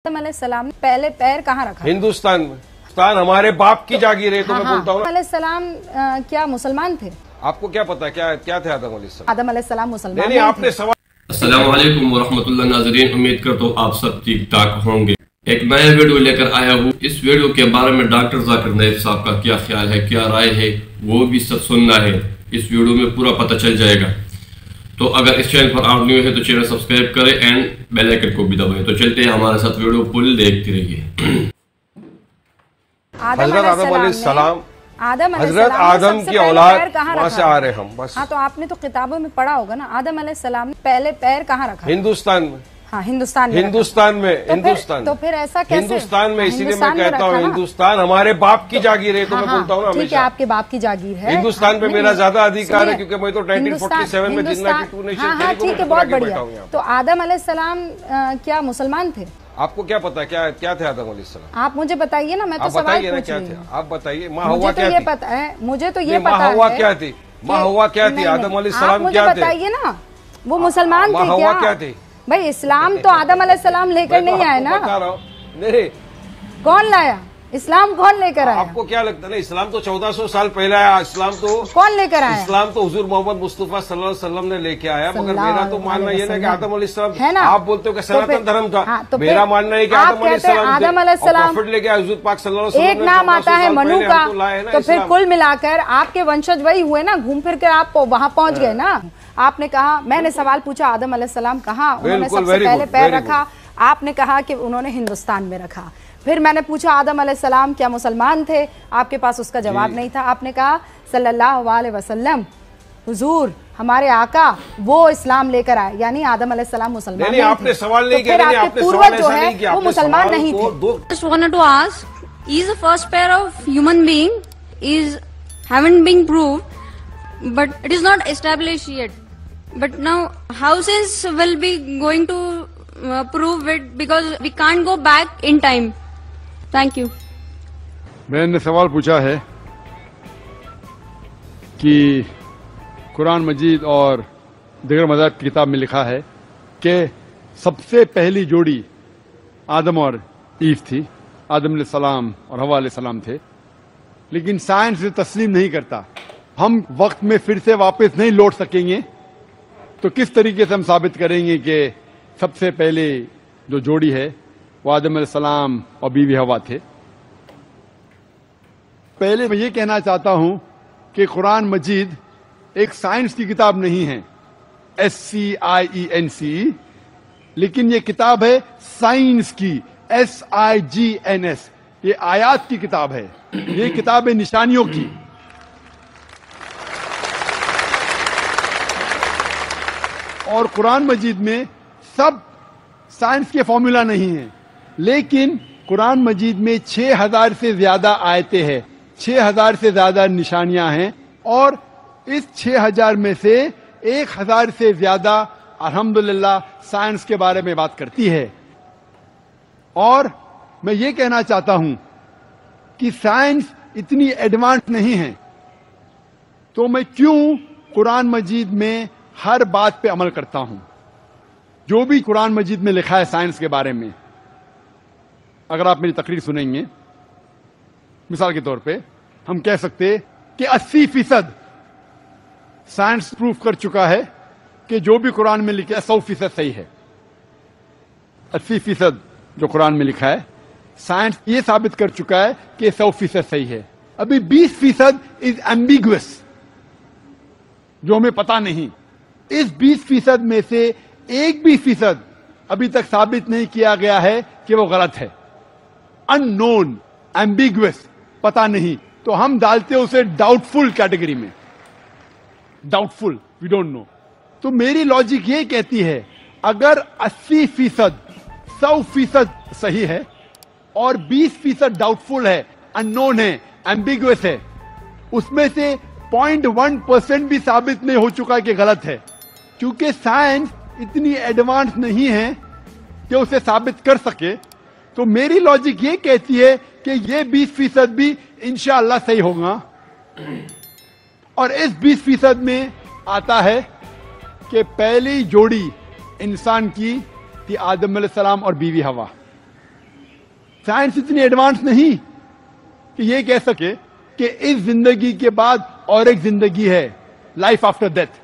आदम अलैहिस्सलाम ने पहले पैर कहाँ रखा? हिंदुस्तान में। हिंदुस्तान हमारे बाप की जागीर है, तो मैं बोलता हूँ। आदम अलैहिस्सलाम क्या मुसलमान थे? आपको क्या पता क्या थे आदम अलैहिस्सलाम? आदम अलैहिस्सलाम मुसलमान नहीं, आपने सवाल। अस्सलाम वालेकुम वरहमतुल्लाह नाज़रीन, उम्मीद करता हूँ आप सब ठीक ठाक होंगे। एक नया वीडियो लेकर आया हूँ। इस वीडियो के बारे में डॉक्टर जाकिर नाइक साहब का क्या ख्याल है, क्या राय है, वो भी सब सुनना है। इस वीडियो में पूरा पता चल जाएगा। तो अगर इस चैनल पर आप न्यू है तो चैनल सब्सक्राइब करें एंड बेल आइकन को भी दबाएं। तो चलते हैं हमारे साथ, वीडियो फुल देखते रहिए। हजरत आदम अलैहिस्सलाम, आदम हजरत आदम की औलाद, वहाँ से आ रहे हम बस। हाँ, तो आपने तो किताबों में पढ़ा होगा ना, आदम अलैहिस्सलाम ने पहले पैर कहाँ रखा? हिंदुस्तान में। हाँ, हिंदुस्तान में। हिंदुस्तान तो फिर ऐसा कैसे? हिंदुस्तान में, इसीलिए मैं कहता हूँ हिंदुस्तान हमारे बाप की जागीर है, तो मैं बोलता हूँ ना ठीक है, आपके बाप की जागीर है। हिंदुस्तान पे मेरा ज्यादा अधिकार है, क्योंकि मैं तो 1947 में जिन्ना की टू नेशन हाँ, ठीक है, बहुत बढ़िया। तो आदम अलैहिस्सलाम क्या मुसलमान थे? आपको क्या पता क्या थे आदम अलैहिस्सलाम? आप मुझे बताइए ना, मैं तो सवाल पूछ रही हूँ। आप बताइए, माँ हव्वा क्या थी? पता है, मुझे तो ये पता है। माँ हव्वा क्या थी? माँ हव्वा क्या थी? आदम अलैहिस्सलाम क्या थे? बताइए ना, वो मुसलमान थे क्या? क्या थी भाई? इस्लाम तो आदम अलैहिस्सलाम लेकर नहीं आए ना। नहीं, कौन लाया? इस्लाम कौन लेकर आया? आपको क्या लगता है? इस्लाम तो 1400 साल पहले आया। इस्लाम तो कौन लेकर आया? इस्लाम तो हुजूर मोहम्मद मुस्तफा सल्लल्लाहु अलैहि वसल्लम ने लेके आया। मगर मेरा तो मानना ये ना कि आदम अलैहिस्सलाम है ना। आप बोलते हो कि सनातन धर्म था, तो मेरा मानना है कि आदम अलैहिस्सलाम लेके आया। हुजूर पाक सल्लल्लाहु अलैहि वसल्लम, एक नाम आता है मनु का, तो फिर कुल मिलाकर आपके वंशज वही हुए ना, घूम फिर कर आप वहाँ पहुँच गए ना। आपने कहा, मैंने सवाल पूछा आदम अलैहिस्सलाम कहाँ उन्होंने सबसे पहले पैर रखा, आपने कहा कि उन्होंने हिंदुस्तान में रखा। फिर मैंने पूछा आदम अलैहिस्सलाम क्या मुसलमान थे, आपके पास उसका जवाब नहीं था। आपने कहा सल्लल्लाहु अलैहि वसल्लम, हुजूर हमारे आका वो इस्लाम लेकर आए, यानी आदम अलैहिस्सलाम मुसलमान नहीं। आपने सवाल नहीं किया, आपके पूर्वज जो है वो मुसलमान नहीं थे। Just wanted to ask, is the first pair of human being haven't been proved, but it is not established yet. But now houses will be going to prove it, because we can't go back in time. Thank you. मैंने सवाल पूछा है कि कुरान मजीद और दीगर मज़ाहिब की किताब में लिखा है कि सबसे पहली जोड़ी आदम और ईव थी। आदम अलैहिस्सलाम और हव्वा अलैहिस्सलाम थे, लेकिन साइंस से तस्लीम नहीं करता। हम वक्त में फिर से वापस नहीं लौट सकेंगे, तो किस तरीके से हम साबित करेंगे कि सबसे पहले जो जोड़ी है वो आदम अलैहिस्सलाम और बीवी हव्वा थे? पहले मैं ये कहना चाहता हूं कि कुरान मजीद एक साइंस की किताब नहीं है, SCIENCE, लेकिन ये किताब है साइंस की, SIGNS। ये आयात की किताब है, ये किताब है निशानियों की। और कुरान मजीद में सब साइंस के फॉर्मूला नहीं है, लेकिन कुरान मजीद में 6000 से ज्यादा आयतें हैं, 6000 से ज्यादा निशानियां हैं, और इस 6000 में से 1000 से ज्यादा अल्हम्दुलिल्लाह साइंस के बारे में बात करती है। और मैं ये कहना चाहता हूं कि साइंस इतनी एडवांस नहीं है, तो मैं क्यों कुरान मजीद में हर बात पे अमल करता हूं। जो भी कुरान मजीद में लिखा है साइंस के बारे में, अगर आप मेरी तकरीर सुनेंगे, मिसाल के तौर पे हम कह सकते कि 80% साइंस प्रूफ कर चुका है कि जो भी कुरान में लिखा है 100% सही है। 80% जो कुरान में लिखा है साइंस ये साबित कर चुका है कि 100% सही है। अभी 20% इज एम्बिगुअस, जो हमें पता नहीं। इस 20% में से 1% अभी तक साबित नहीं किया गया है कि वो गलत है। अननोन, एम्बिगुअस, पता नहीं, तो हम डालते हैं उसे डाउटफुल कैटेगरी में। Doubtful, we don't know. तो मेरी लॉजिक ये कहती है, अगर 80% 100% सही है और 20% डाउटफुल है, अननोन है, एम्बिगुअस है, उसमें से 0.1% भी साबित नहीं हो चुका कि गलत है, क्योंकि साइंस इतनी एडवांस नहीं है कि उसे साबित कर सके। तो मेरी लॉजिक ये कहती है कि ये 20% भी इंशाअल्लाह सही होगा। और इस 20% में आता है कि पहली जोड़ी इंसान की थी आदम अलैहिस्सलाम और बीवी हवा। साइंस इतनी एडवांस नहीं कि ये कह सके कि इस जिंदगी के बाद और एक जिंदगी है, लाइफ आफ्टर डेथ।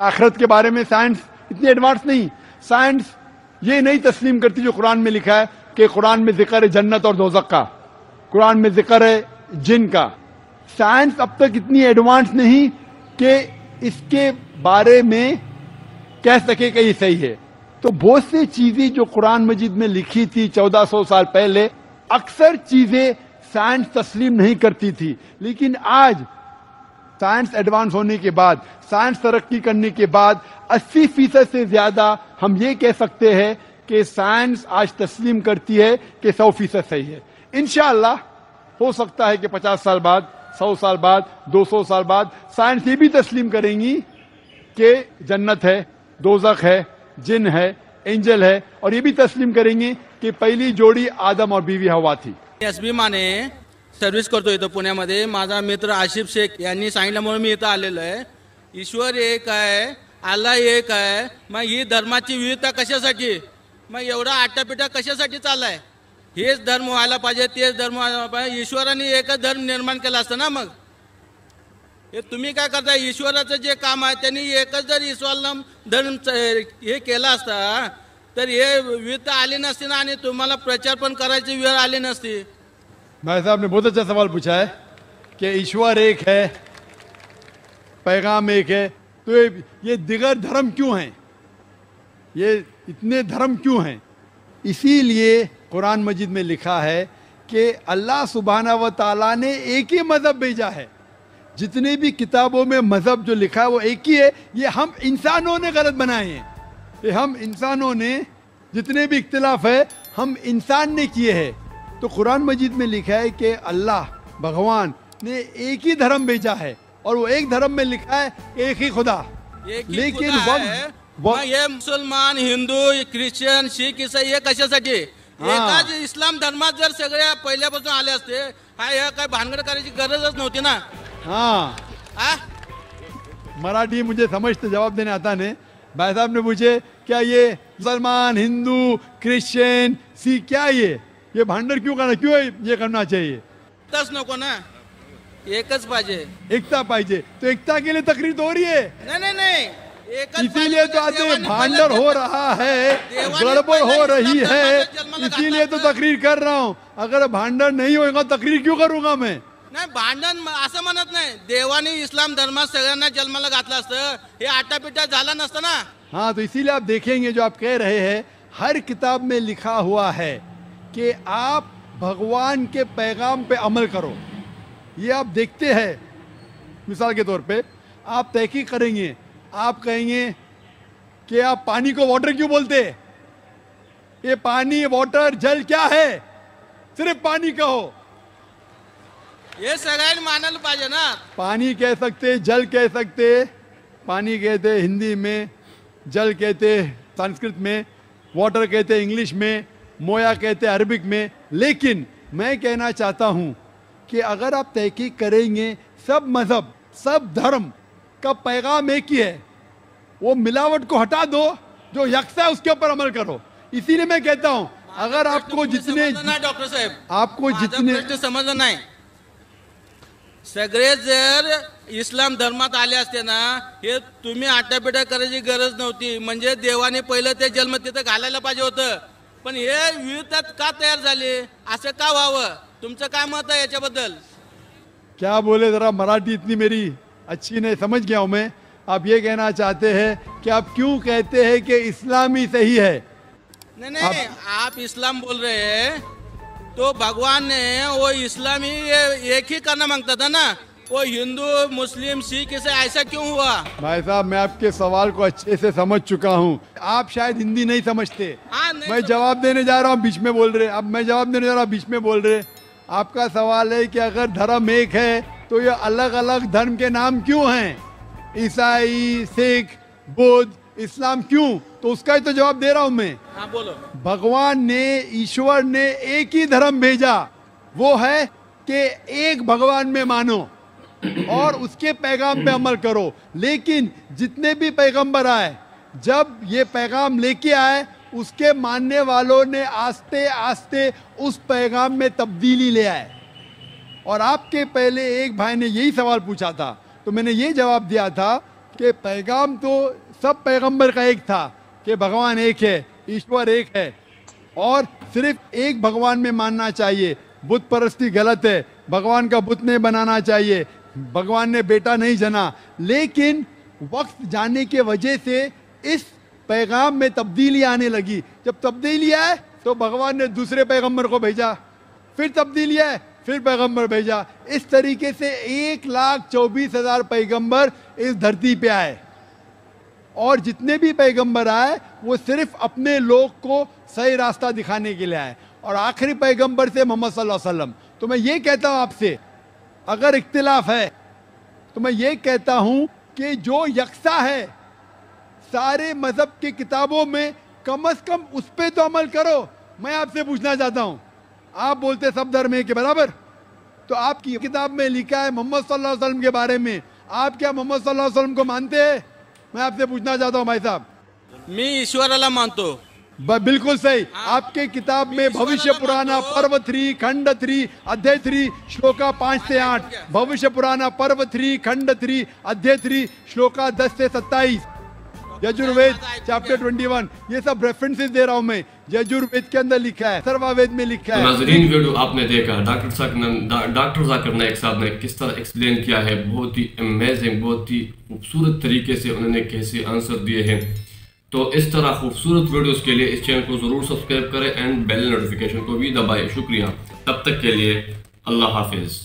आखिरत के बारे में साइंस इतनी एडवांस नहीं। साइंस ये नहीं तस्लीम करती जो कुरान में लिखा है कि कुरान में जिक्र है जन्नत और दोज़ख का, कुरान में जिक्र है जिन का। साइंस अब तक इतनी एडवांस नहीं कि इसके बारे में कह सके कि ये सही है। तो बहुत सी चीजें जो कुरान मजीद में लिखी थी 1400 साल पहले, अक्सर चीजें साइंस तस्लीम नहीं करती थी, लेकिन आज साइंस एडवांस होने के बाद, साइंस तरक्की करने के बाद 80% से ज्यादा हम ये कह सकते हैं कि साइंस आज तस्लीम करती है कि 100% सही है। इंशाअल्लाह हो सकता है कि 50 साल बाद, 100 साल बाद, 200 साल बाद साइंस ये भी तस्लीम करेंगी कि जन्नत है, दोज़ख है, जिन है, एंजल है, और ये भी तस्लीम करेंगे कि पहली जोड़ी आदम और बीवी हवा थी। एसबी माने सर्व्हिस करतो इथं पुण्यामध्ये। माझा मित्र आशिफ शेख यांनी सांगितल्यामुळे मी इथं आलेलो आहे। ईश्वर एक आहे, अल्लाह एक आहे, मग ही धर्माची विविधता कशासाठी, मग एवढा आटापिटा कशासाठी चाललाय? हेच धर्म व्हायला पाहिजे, तेच धर्म व्हायला पाहिजे। ईश्वराने एकच धर्म निर्माण केला असता ना, मग हे तुम्ही काय करताय? ईश्वराचं जे काम आहे त्यांनी एकच जर इस्लाम धर्म हे केला असता तर हे विविधता आली नसती ना, आणि तुम्हाला प्रचार पण करायची वेळ आली नसती। भाई साहब ने बहुत अच्छा सवाल पूछा है कि ईश्वर एक है, पैगाम एक है, तो ये दिगर धर्म क्यों हैं, ये इतने धर्म क्यों हैं? इसीलिए कुरान मजीद में लिखा है कि अल्लाह सुब्हाना व ताला ने एक ही मजहब भेजा है। जितने भी किताबों में मजहब जो लिखा है वो एक ही है। ये हम इंसानों ने गलत बनाए हैं, ये हम इंसानों ने, जितने भी इख्तिलाफ है हम इंसान ने किए हैं। तो कुरान मजीद में लिखा है कि अल्लाह भगवान ने एक ही धर्म भेजा है, और वो एक धर्म में लिखा है एक ही खुदा। लेकिन ये मुसलमान, हिंदू, ख्रिश्चन, शीख, ईसाई हे कशासाठी? एकाच इस्लाम धर्मात जर सगळ्या पहिल्यापासून आले असते, हा काय भानगड करायची गरजच नव्हती ना। हाँ, मराठी मुझे समझते जवाब देने आता नहीं। भाई साहब ने पूछे क्या ये मुसलमान, हिंदू, क्रिश्चियन, सिख, क्या ये भांडर क्यों करना, क्यों ये करना चाहिए? तस नको ना, एकच पाहिजे, एकता पाहिजे। तो एकता के लिए तकरीर तो हो रही है। नहीं, इसीलिए तो आज भांडर हो रहा है, गड़बड़ हो रही है, इसीलिए तो तकरीर कर रहा हूँ। अगर भांडर नहीं होगा तकरीर क्यों करूंगा मैं? नाही, भांडण असं म्हणत नाही। देवाने इस्लाम धर्मात सगळ्यांना जन्माला घातलं असतं, हे आटापिटा झाला नसतं ना। हाँ, तो इसीलिए आप देखेंगे जो आप कह रहे हैं, हर किताब में लिखा हुआ है कि आप भगवान के पैगाम पे अमल करो। ये आप देखते हैं, मिसाल के तौर पे आप तहकीक करेंगे, आप कहेंगे कि आप पानी को वाटर क्यों बोलते? ये पानी, वाटर, जल क्या है? सिर्फ पानी कहो। ये सगळ्यांनी मानायला पाहिजे ना। पानी कह सकते, जल कह सकते, पानी कहते हिंदी में, जल कहते संस्कृत में, वाटर कहते इंग्लिश में, मोया कहते अरबिक में। लेकिन मैं कहना चाहता हूं कि अगर आप तहकीक करेंगे, सब मजहब, सब धर्म का पैगाम एक ही है। वो मिलावट को हटा दो, जो यकसा है उसके ऊपर अमल करो। इसीलिए मैं कहता हूं, अगर आपको जितने, डॉक्टर साहेब, आपको जितने समजलं नाही, सगळे जर इस्लाम धर्मात आले असते ना, हे तुम्ही आटापिटा करायची गरज नव्हती। म्हणजे देवाने पहिलं ते जन्म तिथं घालायला पाहिजे होतं, पण हे विविधता का तयार झाली, असं का व्हावं? तुमचं काय मत आहे याच्याबद्दल? क्या बोले, जरा मराठी इतनी मेरी अच्छी नहीं, समझ गया हूं मैं। आप ये कहना चाहते हैं कि आप क्यों कहते हैं कि इस्लाम ही सही है? नहीं, आप इस्लाम बोल रहे हैं तो भगवान ने वो इस्लामी एक ही करना मांगता था ना, वो हिंदू, मुस्लिम, सिख से ऐसा क्यों हुआ? भाई साहब, मैं आपके सवाल को अच्छे से समझ चुका हूँ। आप शायद हिंदी नहीं समझते। मैं जवाब देने जा रहा हूँ, बीच में बोल रहे। अब मैं जवाब देने जा रहा हूँ, बीच में बोल रहे। आपका सवाल है कि अगर धर्म एक है तो ये अलग अलग धर्म के नाम क्यों हैं? ईसाई, सिख, बुद्ध, इस्लाम क्यों? तो उसका ही तो जवाब दे रहा हूं मैं। हाँ, बोलो। भगवान ने, ईश्वर ने एक ही धर्म भेजा, वो है कि एक भगवान में मानो और उसके पैगाम पे अमल करो। लेकिन जितने भी पैगंबर आए, जब ये पैगाम लेके आए اس کے ماننے والوں نے آستے آستے اس پیغام میں تبدیلی لے آئے. اور آپ کے پہلے ایک بھائی نے یہی سوال پوچھا تھا تو میں نے یہ جواب دیا تھا کہ پیغام تو سب پیغمبر کا ایک تھا کہ بھگوان ایک ہے, ایشور ایک ہے, اور صرف ایک بھگوان میں ماننا چاہیے. بت پرستی غلط ہے, بھگوان کا بت نہیں بنانا چاہیے, بھگوان نے بیٹا نہیں جنا. لیکن وقت جانے کی وجہ سے اس پیغام میں تبدیلی آنے لگی. جب تبدیلی آئے تو بھگوان نے دوسرے پیغمبر کو بھیجا, پھر تبدیلی آئے پھر پیغمبر بھیجا. اس طریقے سے 1,24,000 پیغمبر اس دھرتی پہ آئے, اور جتنے بھی پیغمبر آئے وہ صرف اپنے لوگ کو صحیح راستہ دکھانے کے لیے آئے. اور آخری پیغمبر سے محمد صلی اللہ علیہ وسلم. تو میں یہ کہتا ہوں آپ سے, اگر اختلاف ہے تو میں یہ کہتا ہوں کہ جو یکساں ہے سارے مذہب کی کتابوں میں, کم از کم اس پہ تو عمل کرو. میں آپ سے پوچھنا چاہتا ہوں, آپ بولتے سب دھرم ایک کے برابر, تو آپ کی کتاب میں لکھا ہے محمد صلی اللہ علیہ وسلم کے بارے میں, آپ کیا محمد صلی اللہ علیہ وسلم کو مانتے ہیں؟ میں آپ سے پوچھنا چاہتا ہوں بھائی صاحب. میں ایشورالا مانتا. بالکل صحیح. آپ کے کتاب میں بھوشیہ پرانا پرو 3 کھنڈ 3 ادھیے 3 شلوکا 5 سے 8, بھوشیہ پرانا پرو 3 کھنڈ 3 ادھیے 3 شلوکا 10 سے 27, یجوروید چیپٹر 21, یہ سب ریفرنسز دے رہا ہوں میں. یجوروید کے اندر لکھا ہے, سروا وید میں لکھا ہے. ناظرین ویڈیو آپ نے دیکھا ڈاکٹر ذاکر نائک صاحب نے کس طرح ایکسپلین کیا ہے. بہت ہی امیزنگ, بہت ہی خوبصورت طریقے سے انہوں نے کیسے آنسر دیے ہیں. تو اس طرح خوبصورت ویڈیوز کے لیے اس چینل کو ضرور سبسکرائب کریں اینڈ بیل نوٹیفیکیشن کو بھی دبائیں. شکریہ. تب تک کے لیے اللہ حافظ.